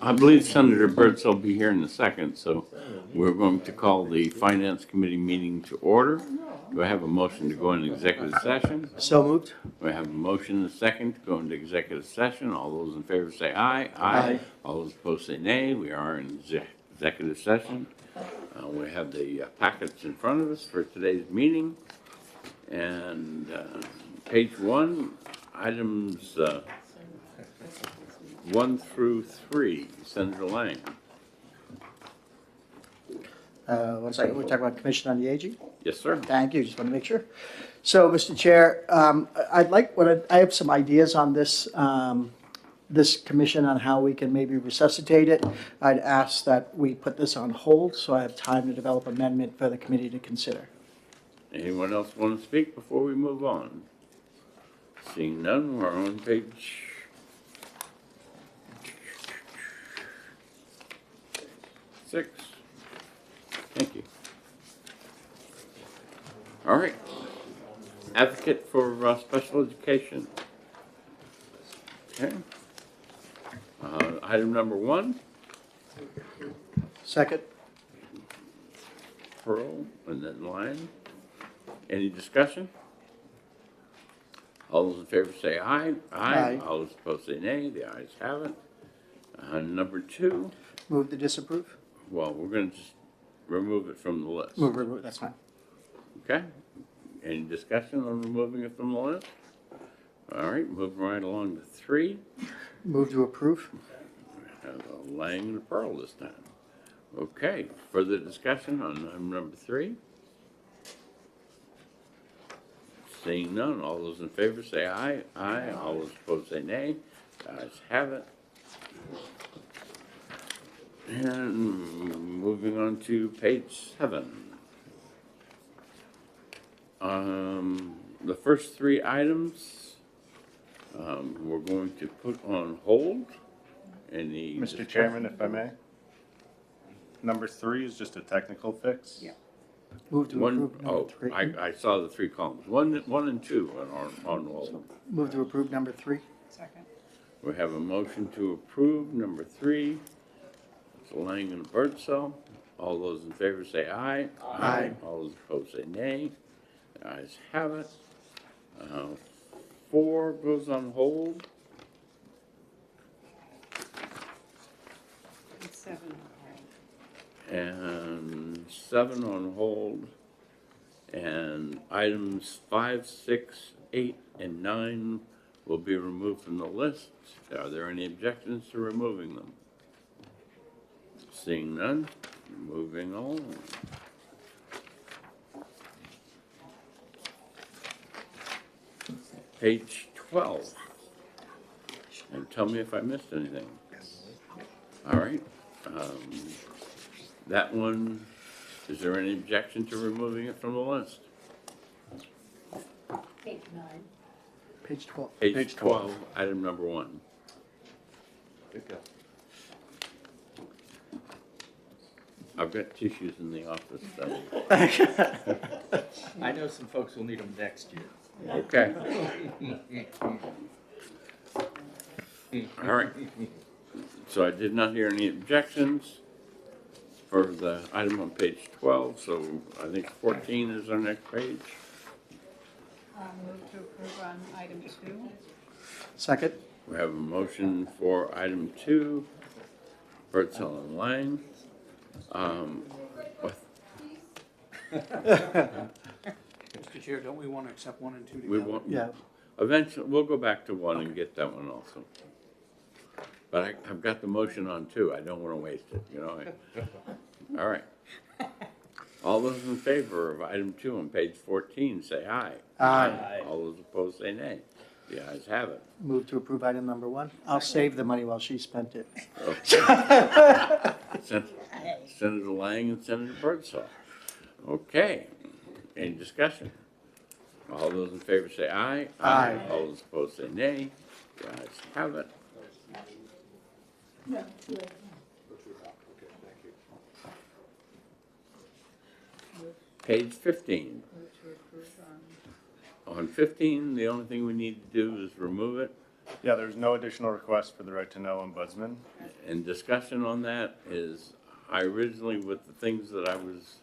I believe Senator Burt's will be here in a second, so we're going to call the Finance Committee meeting to order. Do I have a motion to go into executive session? So moved. Do I have a motion and a second to go into executive session? All those in favor say aye. Aye. All those opposed say nay. We are in executive session. We have the packets in front of us for today's meeting. And page 1, items 1 through 3, Senator Lang. 1 second, we're talking about Commission on the Aging. Yes, sir. Thank you, just want to make sure. So, Mr. Chair, I have some ideas on this, this commission on how we can maybe resuscitate it. I'd ask that we put this on hold so I have time to develop amendment for the committee to consider. Anyone else want to speak before we move on? Seeing none, we're on page 6. Thank you. All right. Advocate for special education. Okay. Item number 1, Second. Pearl, and then Lyon. Any discussion? All those in favor say aye. Aye. All those opposed say nay. The ayes have it. Number 2, Move to disapprove? well, we're going to just remove it from the list. Remove, that's fine. Okay? Any discussion on removing it from the list? All right, moving right along to 3. Move to approve? Have a Lang and a Pearl this time. Okay, further discussion on item number 3? Seeing none, all those in favor say aye. Aye. All those opposed say nay. The ayes have it. And moving on to page 7. The first 3 items we're going to put on hold. Any Mr. Chairman, if I may. Number 3 is just a technical fix. Yeah. Move to one, approve number oh, 3. I saw the 3 columns. 1 and 2 on hold. Move to approve number 3? Second. We have a motion to approve number 3. It's Lang and Birdsell. All those in favor say aye. Aye. All those opposed say nay. The ayes have it. 4 goes on hold. And 7. And 7 on hold. And items 5, 6, 8, and 9 will be removed from the list. Are there any objections to removing them? Seeing none, moving on. Page 12. And tell me if I missed anything. All right. That one, is there any objection to removing it from the list? Page 9. Page 12. Page 12, item number 1. I've got tissues in the office, so. I know some folks will need them next year. Okay. All right. So I did not hear any objections for the item on page 12, so I think 14 is our next page. Move to approve on item 2. Second. We have a motion for item 2, Birdsell and Lang. Mr. Chair, don't we want to accept 1 and 2 together? We want, Yeah. eventually, we'll go back to 1 and get that one also. But I've got the motion on 2. I don't want to waste it, you know. All right. All those in favor of item 2 on page 14 say aye. Aye. All those opposed say nay. The ayes have it. Move to approve item number 1? I'll save the money while she spent it. Okay. Senator Lang and Senator Birdsall. Okay. Any discussion? All those in favor say aye. Aye. All those opposed say nay. The ayes have it. Page 15. On 15, the only thing we need to do is remove it. Yeah, there's no additional request for the right to know ombudsman. and discussion on that is, I originally, with the things that I was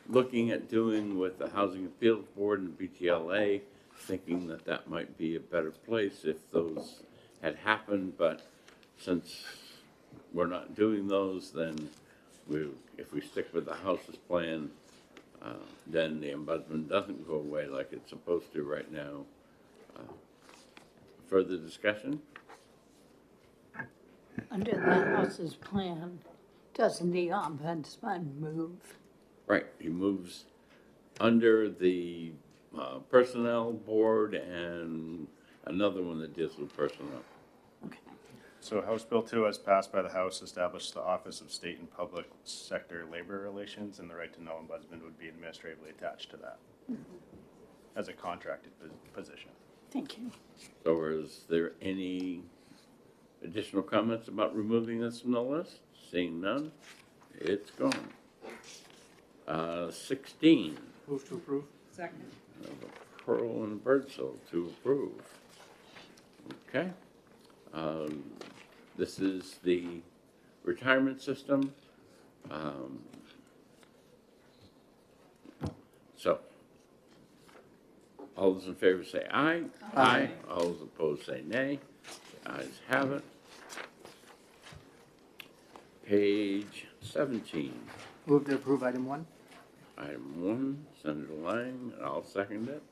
looking at doing with the Housing Appeals Board and BTLA, thinking that that might be a better place if those had happened, but since we're not doing those, then if we stick with the house's plan, then the ombudsman doesn't go away like it's supposed to right now. Further discussion? Under the house's plan, doesn't the ombudsman move? Right, he moves under the personnel board and another one that deals with personnel. Okay. So House Bill 2, as passed by the House, established the Office of State and Public Sector Labor Relations, and the right to know ombudsman would be administratively attached to that as a contracted position. Thank you. So is there any additional comments about removing this from the list? Seeing none, it's gone. 16, Move to approve? Second. Pearl and Birdsall to approve. Okay. This is the retirement system. So, all those in favor say aye. Aye. All those opposed say nay. The ayes have it. Page 17. Move to approve item 1. Item 1, Senator Lang, and I'll second it.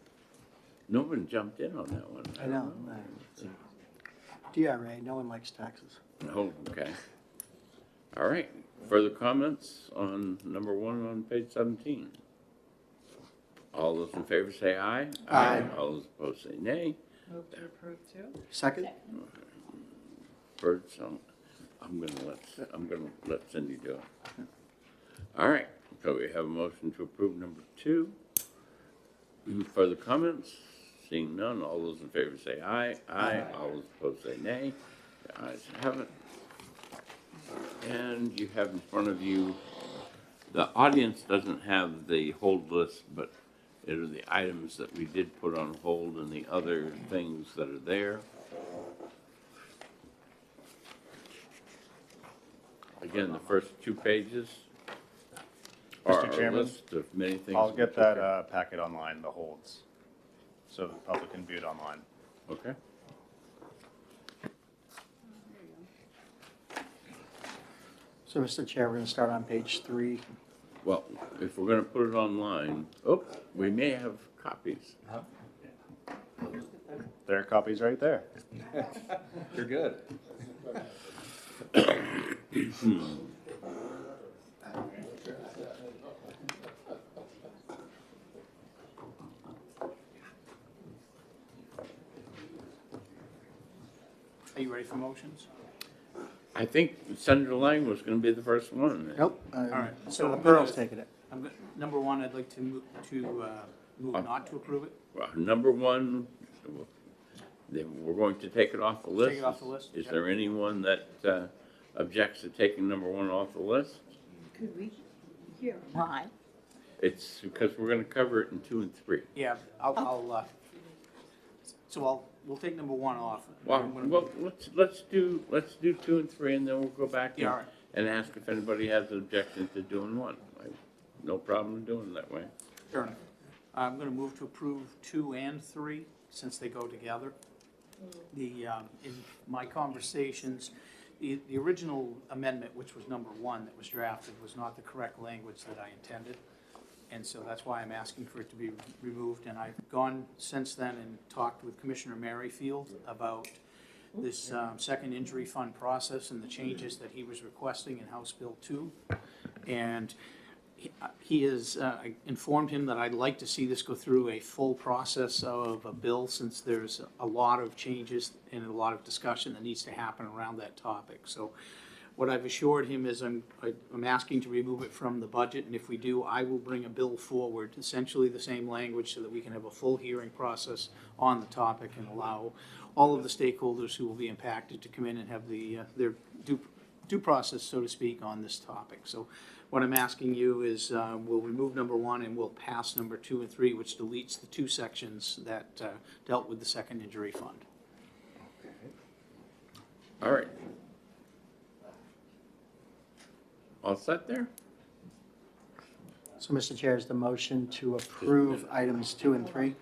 No one jumped in on that one. I know. DRA, no one likes taxes. No, okay. All right, further comments on number 1 on page 17? All those in favor say aye. Aye. All those opposed say nay. Move to approve too? Second? Birdsall, I'm gonna let Cindy do it. All right, so we have a motion to approve number 2. Any further comments? Seeing none, all those in favor say aye. Aye. All those opposed say nay. The ayes have it. And you have in front of you, the audience doesn't have the hold list, but it are the items that we did put on hold and the other things that are there. Again, the first 2 pages are Mr. a Chairman, list of many things. I'll we get took that care packet online, the holds, so the public can view it online. of. Okay. So, Mr. Chair, we're going to start on page 3. Well, if we're gonna put it online, we may have copies. There are copies right there. You're good. Are you ready for motions? I think Senator Lang was gonna be the first one. Nope. right, so Senator I'm Pearl's gonna- taking it. Number 1, I'd like to move not to approve it. Well, number 1, then we're going to take it off the list. Take it off the list, Is yep. there anyone that objects to taking number 1 off the list? Could we hear why? It's because we're gonna cover it in 2 and 3. Yeah, we'll take number 1 off. Well, let's do 2 and 3, and then we'll go back Yeah, all right. and ask if anybody has an objection to doing 1. No problem doing it that way. Fair enough. I'm gonna move to approve 2 and 3, since they go together. In my conversations, the original amendment, which was number 1 that was drafted, was not the correct language that I intended. And so that's why I'm asking for it to be removed. And I've gone since then and talked with Commissioner Merrifield about this second injury fund process and the changes that he was requesting in House Bill 2. And he has informed him that I'd like to see this go through a full process of a bill, since there's a lot of changes and a lot of discussion that needs to happen around that topic. So what I've assured him is I'm asking to remove it from the budget, and if we do, I will bring a bill forward, essentially the same language, so that we can have a full hearing process on the topic and allow all of the stakeholders who will be impacted to come in and have their due process, so to speak, on this topic. So what I'm asking you is we'll remove number 1 and we'll pass number 2 and 3, which deletes the 2 sections that dealt with the second injury fund. All right. all set there? So, Mr. Chair, is the motion to approve items 2 and 3?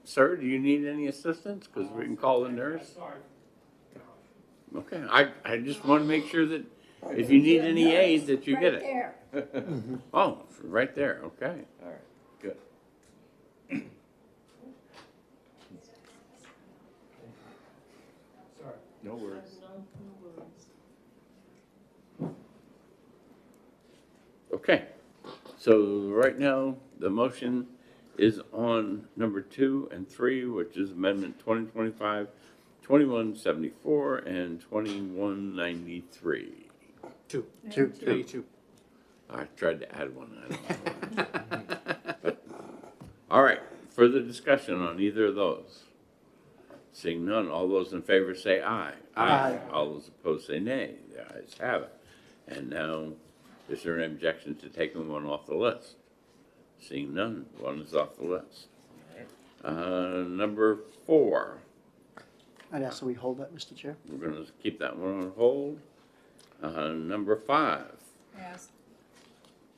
Sir, do you need any assistance? Because we can call the nurse. Okay, I just want to make sure that if you need any aid, that you get it. There. Oh, right there, okay. All right, good. No worries. Okay, so right now, the motion is on number 2 and 3, which is amendment 2025, 2174, and 2193. Two. 2. I tried to add one, I don't know. But, all right, further discussion on either of those? Seeing none, all those in favor say aye. Aye. All those opposed say nay. The ayes have it. And now, is there an objection to taking one off the list? Seeing none, one is off the list. Number 4, I'd ask that we hold that, Mr. Chair. we're gonna keep that one on hold. Number 5,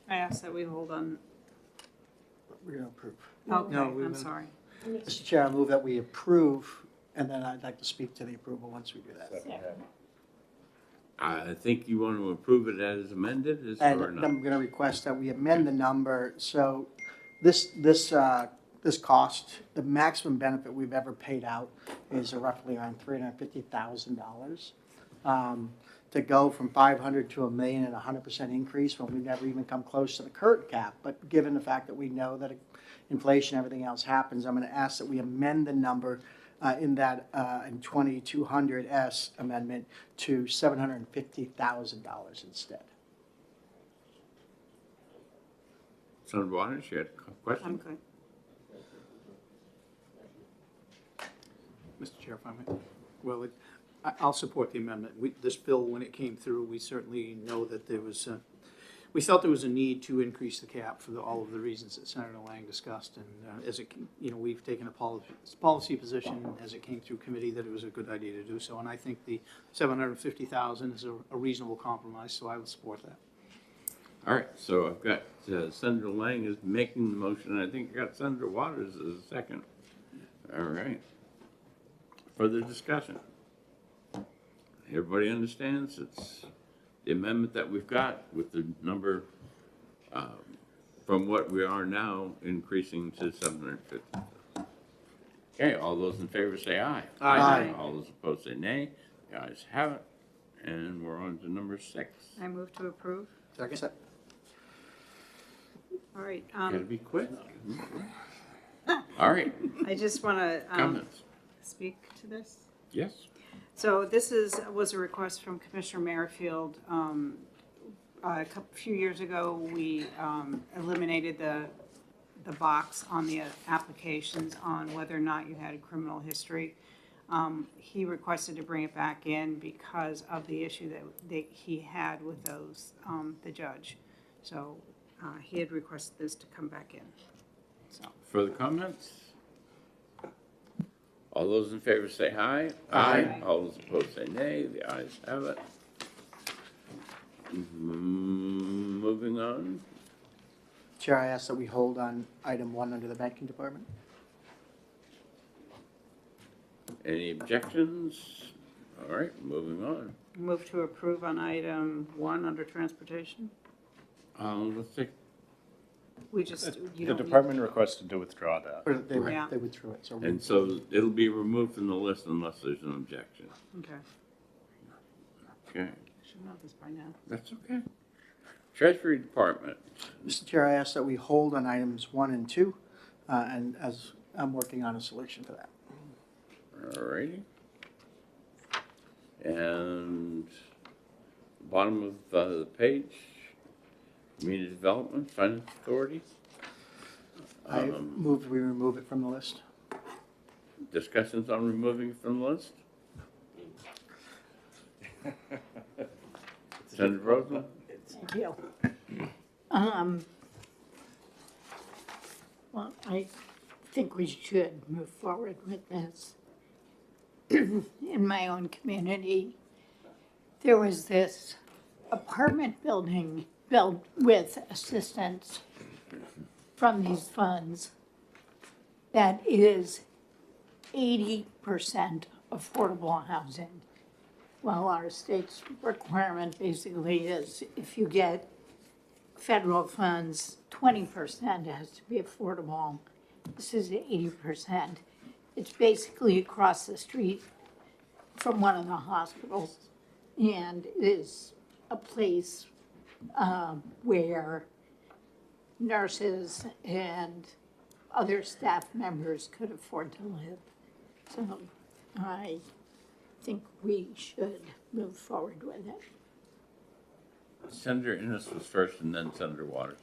I ask that we hold on, We're going to approve. okay, No, we're I'm gonna- sorry. Mr. Chair, I move that we approve, and then I'd like to speak to the approval once we do that. I think you want to approve it as amended, is And or I'm not? going to request that we amend the number, so this cost, the maximum benefit we've ever paid out is roughly around $350,000. To go from 500 to $1 million and 100% increase when we've never even come close to the current cap, but given the fact that we know that inflation, everything else happens, I'm going to ask that we amend the number in 2200S amendment to $750,000 instead. Senator Waters, you had a question? I'm good. Mr. Chair, if I may. Well, I'll support the amendment. This bill, when it came through, we certainly know that there was, we felt there was a need to increase the cap for all of the reasons that Senator Lang discussed. And as it, we've taken a policy position as it came through committee that it was a good idea to do so. And I think the $750,000 is a reasonable compromise, so I would support that. All right, so I've got Senator Lang is making the motion, and I think I got Senator Waters as a second. All right. Further discussion? Everybody understands it's the amendment that we've got with the number from what we are now increasing to 750. Okay, all those in favor say aye. Aye. All those opposed say nay. The ayes have it. And we're on to number 6. I move to approve. Second. All right, Gotta be quick. All right, I just want to comments? speak to this. Yes? So this was a request from Commissioner Merrifield. A few years ago, we eliminated the box on the applications on whether or not you had a criminal history. He requested to bring it back in because of the issue that he had with those, the judge. So he had requested this to come back in. So Further comments? All those in favor say aye. Aye. All those opposed say nay. The ayes have it. Moving on. Chair, I ask that we hold on item 1 under the banking department. Any objections? All right, moving on. move to approve on item 1 under transportation. Let's see. We just, you The don't need. department requested to withdraw that. Or they Yeah. they withdrew it, so. And so it'll be removed from the list unless there's an objection. Okay, Okay, should know this by now. that's okay. Treasury Department. Mr. Chair, I ask that we hold on items 1 and 2, and as I'm working on a solution for that. All righty. And bottom of the page, Community Development Finance Authority. I move we remove it from the list. Discussions on removing it from the list? Senator Rosen? Thank you. Well, I think we should move forward with this. in my own community, there was this apartment building built with assistance from these funds that is 80% affordable housing. Well, our state's requirement basically is if you get federal funds, 20% has to be affordable. This is 80%. It's basically across the street from one of the hospitals and is a place where nurses and other staff members could afford to live. So I think we should move forward with it. Senator Innes was first and then Senator Waters.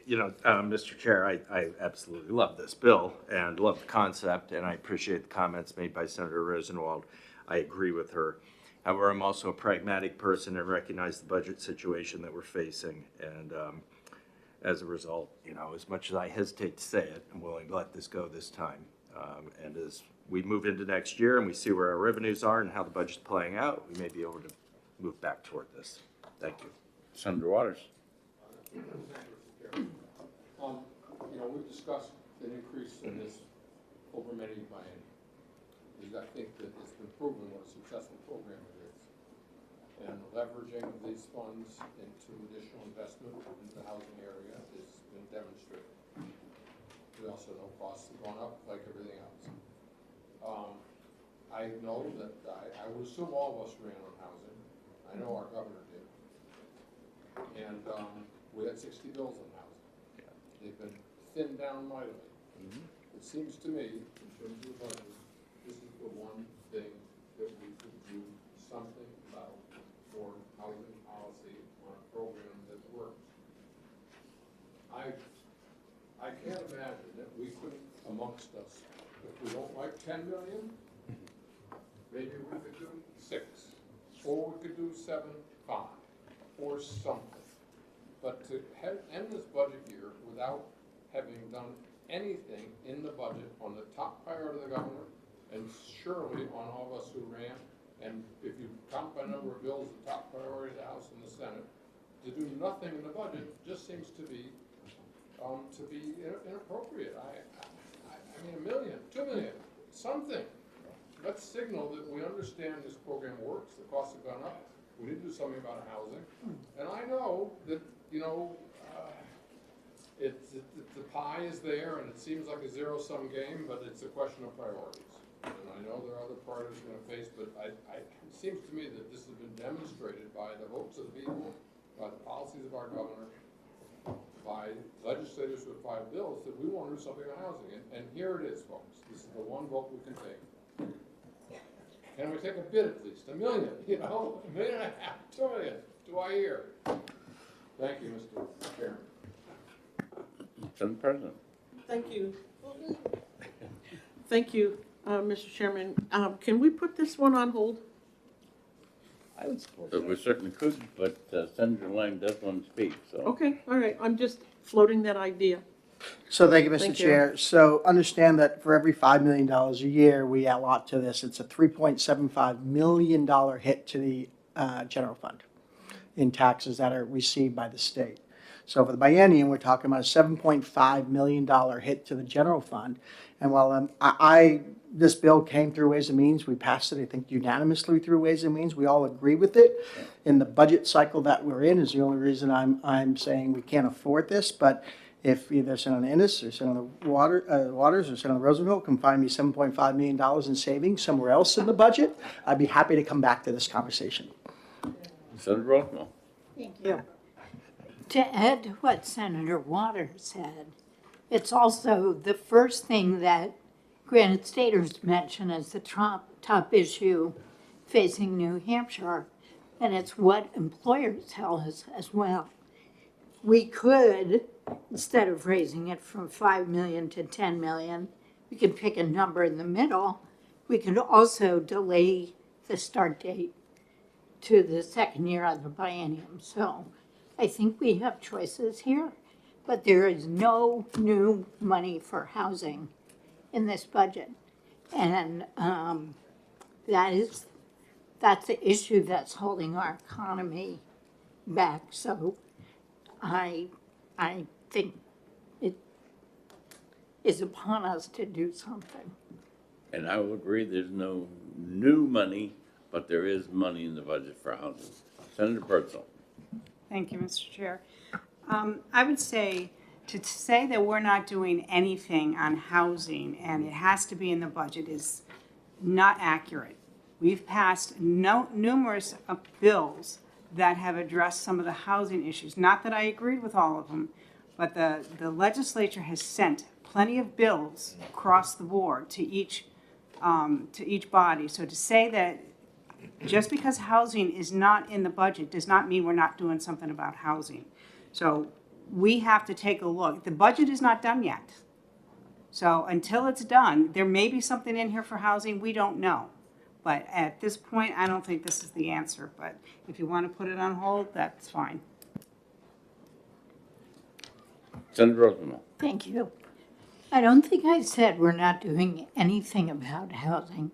You know, Mr. Chair, I absolutely love this bill and love the concept, and I appreciate the comments made by Senator Rosenwald. I agree with her. However, I'm also a pragmatic person and recognize the budget situation that we're facing. And as a result, you know, as much as I hesitate to say it, I'm willing to let this go this time. And as we move into next year and we see where our revenues are and how the budget's playing out, we may be able to move back toward this. Thank you. Senator Waters. You know, we've discussed an increase in this over many bienniums. Because I think that it's been proven what a successful program it is. And leveraging of these funds into additional investment into the housing area has been demonstrated. We also know costs have gone up like everything else. I know that I would assume all of us ran on housing. I know our governor did. And we had 60 bills on housing. They've been thinned down mightily. It seems to me, in terms of the budget, this is the one thing that we could do something about for housing policy on a program that works. I can't imagine that we couldn't, amongst us, if we don't like 10 million, maybe we could do 6, or we could do 7, 5, or something. But to end this budget year without having done anything in the budget on the top priority of the governor, and surely on all of us who ran, and if you count by number of bills, the top priority of the House and the Senate, to do nothing in the budget just seems to be inappropriate. I mean, $1 million, $2 million, something. Let's signal that we understand this program works, the costs have gone up, we need to do something about housing. And I know that, you know, the pie is there and it seems like a zero-sum game, but it's a question of priorities. And I know there are other priorities we're going to face, but it seems to me that this has been demonstrated by the votes of the people, by the policies of our governor, by legislators with 5 bills, that we want to do something on housing. And here it is, folks. This is the one vote we can take. Can we take a bid at least? $1 million, you know, $1.5 million, $2 million. Do I hear? Thank you, Mr. Chairman. Senator President. Thank you. Thank you, Mr. Chairman. Can we put this one on hold? I would support We certainly could, but Senator Lang does want to speak, so. Okay, all right. I'm just floating that idea. So thank you, Mr. Thank you. Chair. So understand that for every $5 million a year we allot to this, it's a $3.75 million hit to the general fund in taxes that are received by the state. So for the biennium, we're talking about a $7.5 million hit to the general fund. And while this bill came through Ways and Means, we passed it, I think, unanimously through Ways and Means. We all agree with it. In the budget cycle that we're in is the only reason I'm saying we can't afford this. But if either Senator Innes or Senator Waters or Senator Rosenfeld can find me $7.5 million in savings somewhere else in the budget, I'd be happy to come back to this conversation. Senator Rosenwald. Thank you. To add to what Senator Waters said, it's also the first thing that Granite Staters mentioned as the top issue facing New Hampshire, and it's what employers tell us as well. We could, instead of raising it from 5 million to 10 million, we could pick a number in the middle. We could also delay the start date to the second year of the biennium. So I think we have choices here, but there is no new money for housing in this budget. And that's the issue that's holding our economy back. So I think it is upon us to do something. And I will agree, there's no new money, but there is money in the budget for housing. Senator Bertzel. Thank you, Mr. Chair. I would say, to say that we're not doing anything on housing and it has to be in the budget is not accurate. We've passed numerous bills that have addressed some of the housing issues. Not that I agreed with all of them, but the legislature has sent plenty of bills across the board to each body. So to say that just because housing is not in the budget does not mean we're not doing something about housing. So we have to take a look. The budget is not done yet. So until it's done, there may be something in here for housing, we don't know. But at this point, I don't think this is the answer. But if you want to put it on hold, that's fine. Senator Rosenthal. Thank you. I don't think I said we're not doing anything about housing.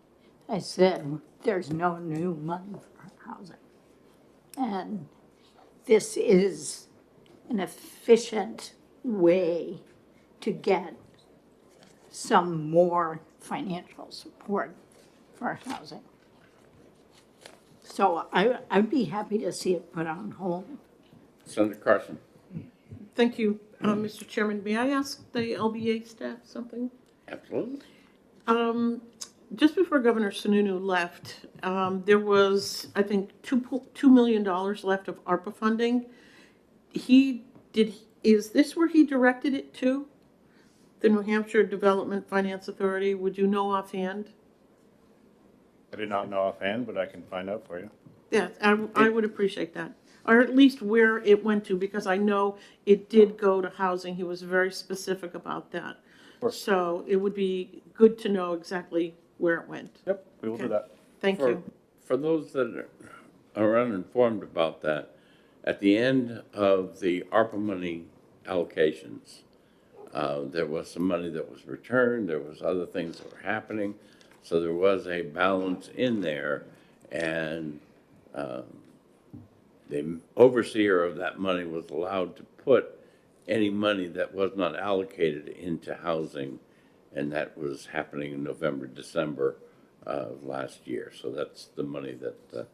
I said there's no new money for housing. And this is an efficient way to get some more financial support for housing. So I'd be happy to see it put on hold. Senator Carson. Thank you, Mr. Chairman. May I ask the LBA staff something? Absolutely. Just before Governor Sununu left, there was, I think, $2 million left of ARPA funding. Is this where he directed it to? The New Hampshire Development Finance Authority? Would you know offhand? I did not know offhand, but I can find out for you. Yeah, I would appreciate that. Or at least where it went to, because I know it did go to housing. He was very specific about that. Sure. So it would be good to know exactly where it went. Yep, we will do Okay. that. Thank you. For those that are uninformed about that, at the end of the ARPA money allocations, there was some money that was returned, there was other things that were happening, so there was a balance in there, and the overseer of that money was allowed to put any money that was not allocated into housing, and that was happening in November, December of last year. So that's the money that the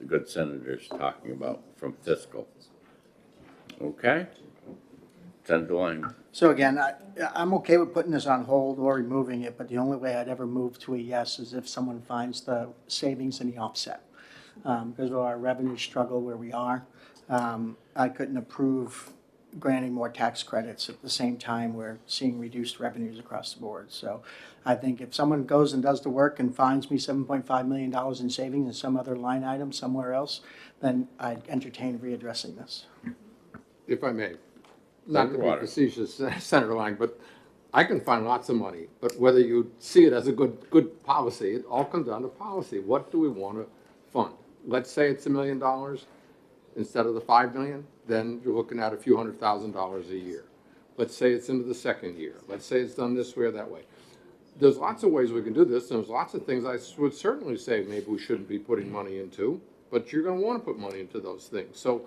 good senator's talking about from fiscal. Okay? Senator Lang. So again, I'm okay with putting this on hold or removing it, but the only way I'd ever move to a yes is if someone finds the savings in the offset. Because of our revenue struggle where we are, I couldn't approve granting more tax credits at the same time we're seeing reduced revenues across the board. So I think if someone goes and does the work and finds me $7.5 million in savings in some other line item somewhere else, then I'd entertain readdressing this. If I may, not to Senator be Waters. facetious, Senator Lang, but I can find lots of money, but whether you see it as a good policy, it all comes down to policy. What do we want to fund? Let's say it's $1 million instead of the 5 million, then you're looking at a few $100,000 a year. Let's say it's into the second year. Let's say it's done this way or that way. There's lots of ways we can do this, and there's lots of things I would certainly say maybe we shouldn't be putting money into, but you're going to want to put money into those things. So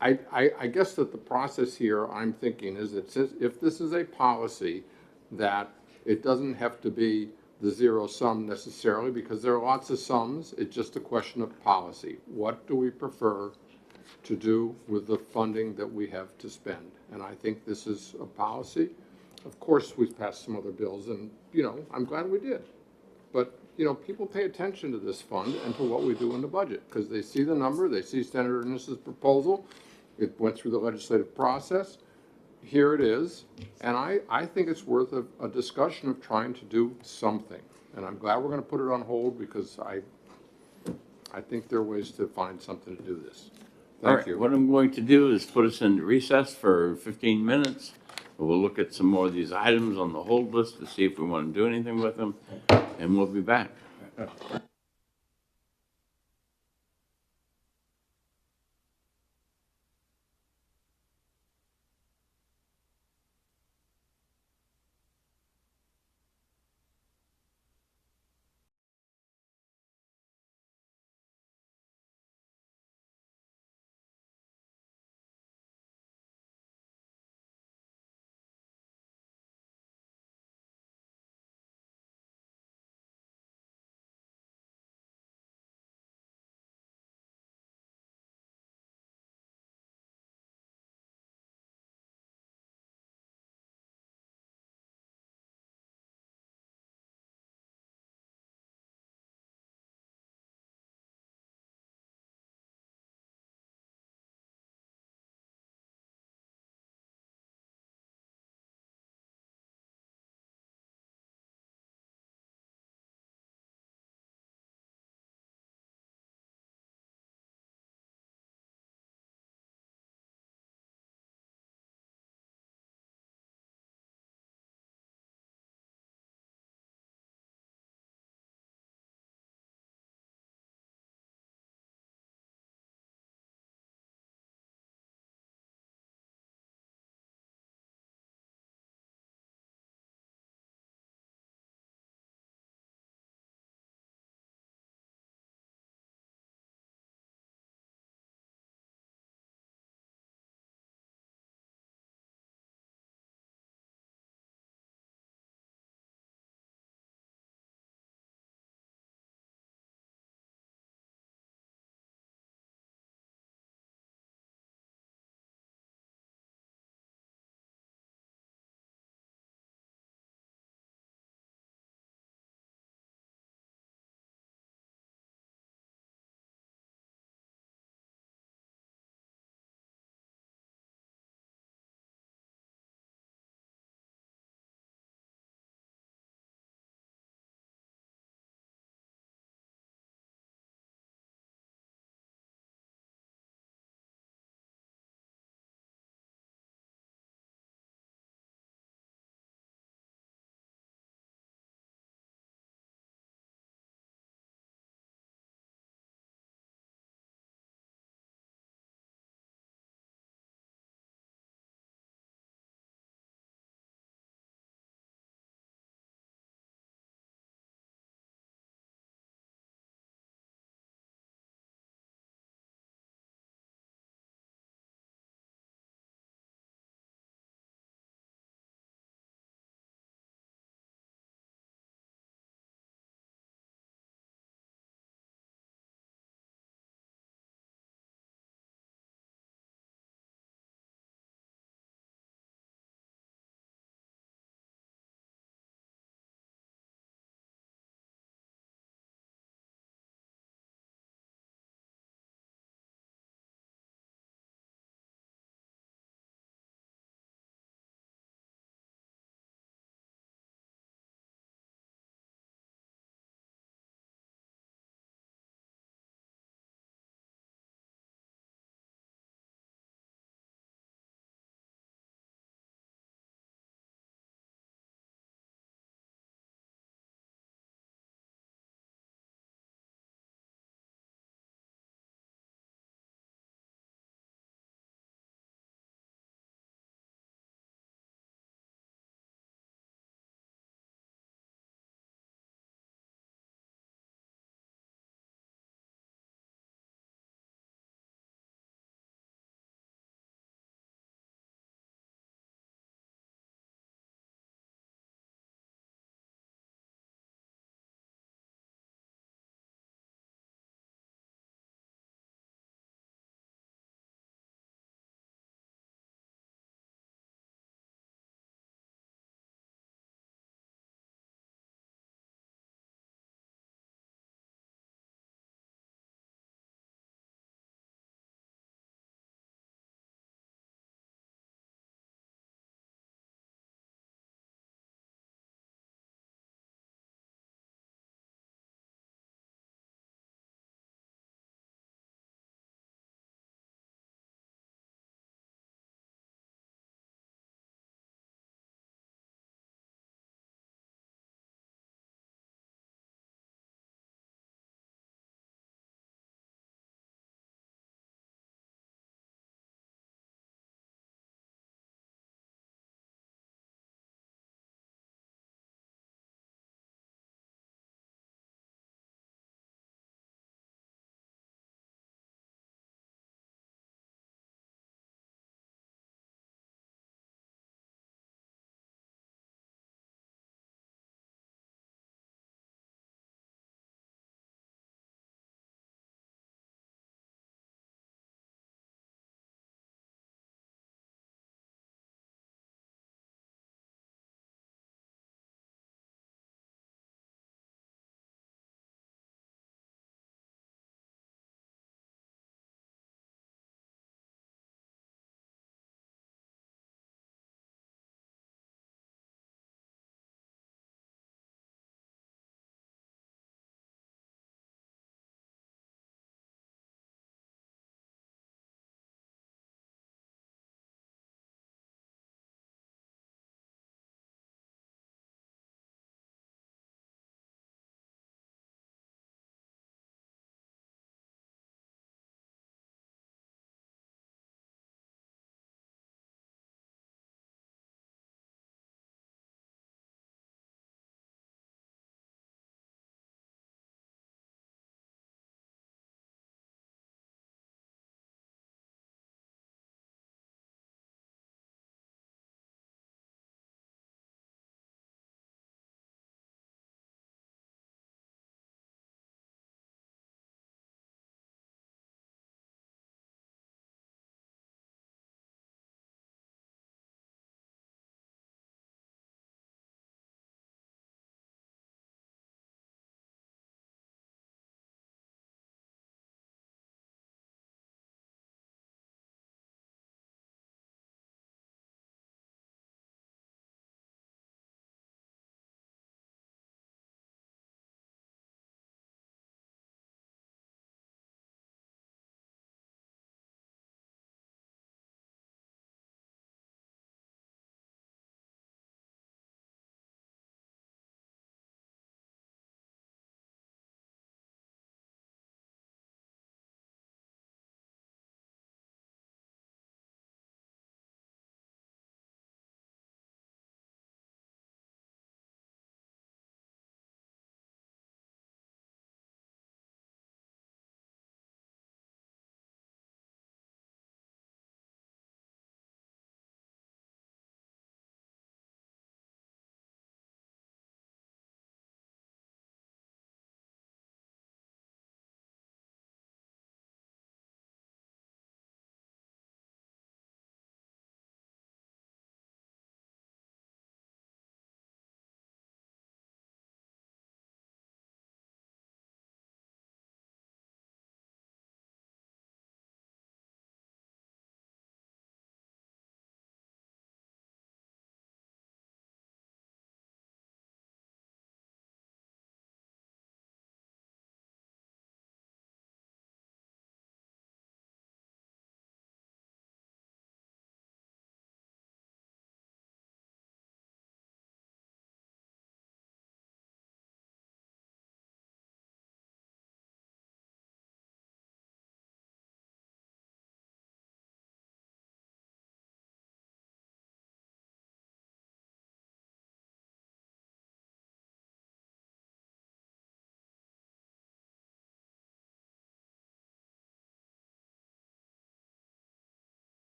I guess that the process here, I'm thinking, is that if this is a policy, that it doesn't have to be the zero sum necessarily, because there are lots of sums. It's just a question of policy. What do we prefer to do with the funding that we have to spend? And I think this is a policy. Of course, we've passed some other bills, and, I'm glad we did. But, people pay attention to this fund and to what we do in the budget, because they see the number, they see Senator Innis's proposal. It went through the legislative process. Here it is, and I think it's worth a discussion of trying to do something. And I'm glad we're going to put it on hold, because I think there are ways to find something to do this. Thank you. What I'm going to do is put us in recess for 15 minutes. We'll look at some more of these items on the hold list to see if we want to do anything with them, and we'll be back.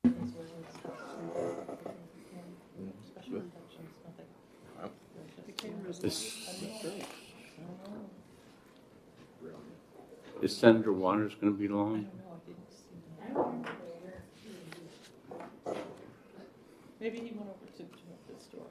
Is Senator Waters going to be long? Maybe he went over to the store.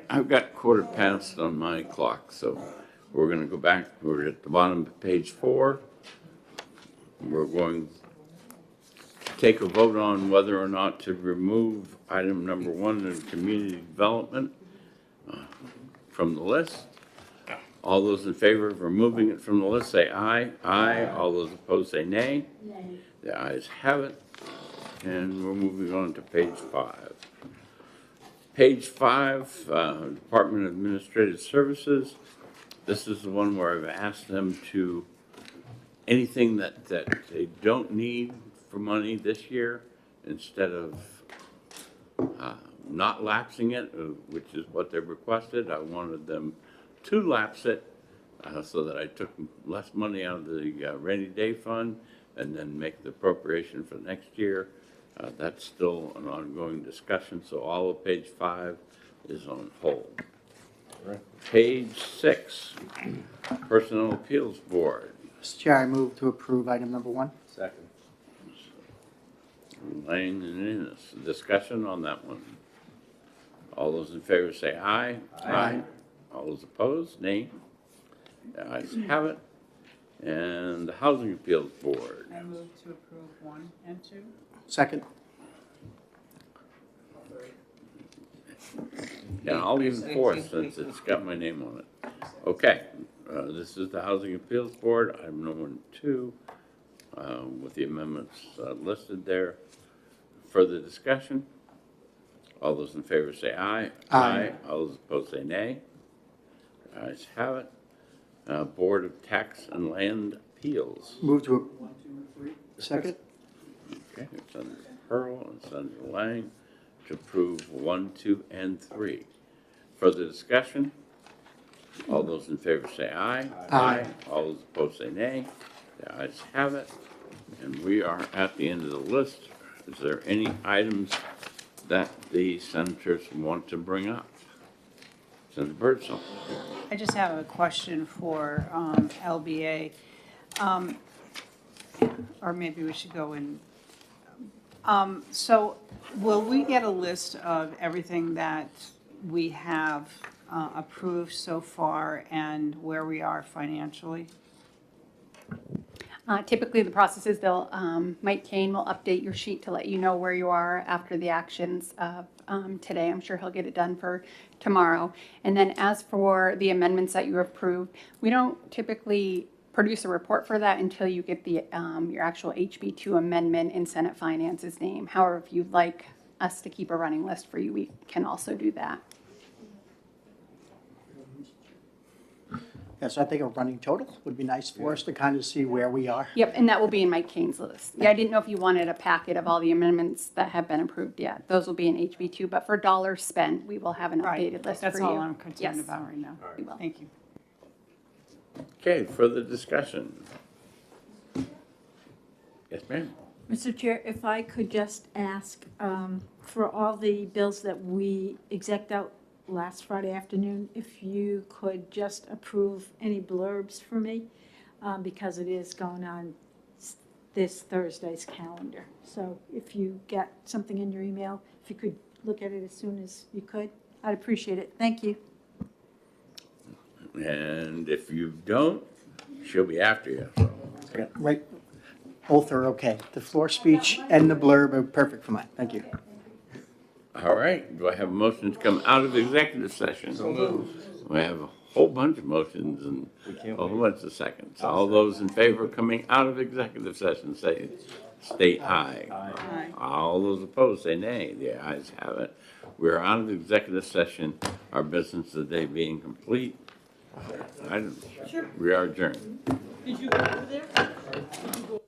I've got quarter past on my clock, so we're going to go back. We're at the bottom of page 4. We're going to take a vote on whether or not to remove item number 1 in community development from the list. All those in favor of removing it from the list say aye. Aye. All those opposed say nay. Nay. The ayes have it. And we're moving on to page 5. Page 5, Department of Administrative Services. This is the one where I've asked them to, anything that they don't need for money this year, instead of not lapsing it, which is what they requested, I wanted them to lapse it so that I took less money out of the rainy day fund and then make the appropriation for next year. That's still an ongoing discussion, so all of page 5 is on hold. Right. Page 6, Personnel Appeals Board. Mr. Chair, I move to approve item number 1. Second. Lang and Innes. Discussion on that one. All those in favor say aye. Aye. All those opposed, nay. The ayes have it. And the Housing Appeals Board. I move to approve 1 and 2. Second. Yeah, I'll leave it 4th since it's got my name on it. Okay, this is the Housing Appeals Board, item number 2, with the amendments listed there. Further discussion? All those in favor say aye. Aye. All those opposed say nay. The ayes have it. Board of Tax and Land Appeals. Move to, 1, 2, and 3. second? Okay, Senator Pearl and Senator Lang to approve 1, 2, and 3. Further discussion? All those in favor say aye. Aye. All those opposed say nay. The ayes have it. And we are at the end of the list. Is there any items that the senators want to bring up? Senator Birdsall. I just have a question for LBA. Or maybe we should go in. So will we get a list of everything that we have approved so far and where we are financially? Typically, the process is Mike Kane will update your sheet to let you know where you are after the actions of today. I'm sure he'll get it done for tomorrow. And then as for the amendments that you approved, we don't typically produce a report for that until you get the your actual HB2 amendment in Senate Finance's name. However, if you'd like us to keep a running list for you, we can also do that. Yes, I think a running total would be nice for us to kind of see where we are. Yep, and that will be in Mike Kane's list. Yeah, I didn't know if you wanted a packet of all the amendments that have been approved yet. Those will be in HB2, but for dollars spent, we will have an Right, updated list for you. that's all I'm concerned Yes, about right now. we will. Thank you. Okay, further discussion? Yes, ma'am? Mr. Chair, if I could just ask, for all the bills that we execed out last Friday afternoon, if you could just approve any blurbs for me, because it is going on this Thursday's calendar. So if you get something in your email, if you could look at it as soon as you could, I'd appreciate it. Thank you. And if you don't, she'll be after you, so. Right, both are okay. The floor speech and the blurb are perfect for mine. Thank you. All right, do I have a motion to come out of executive session? So moved. We have a whole bunch of motions and a whole bunch of seconds. All those in favor of coming out of executive session, say, state aye. Aye. All those opposed, say nay. The ayes have it. We're out of executive session, our business today being complete. We are adjourned. Did you go over there?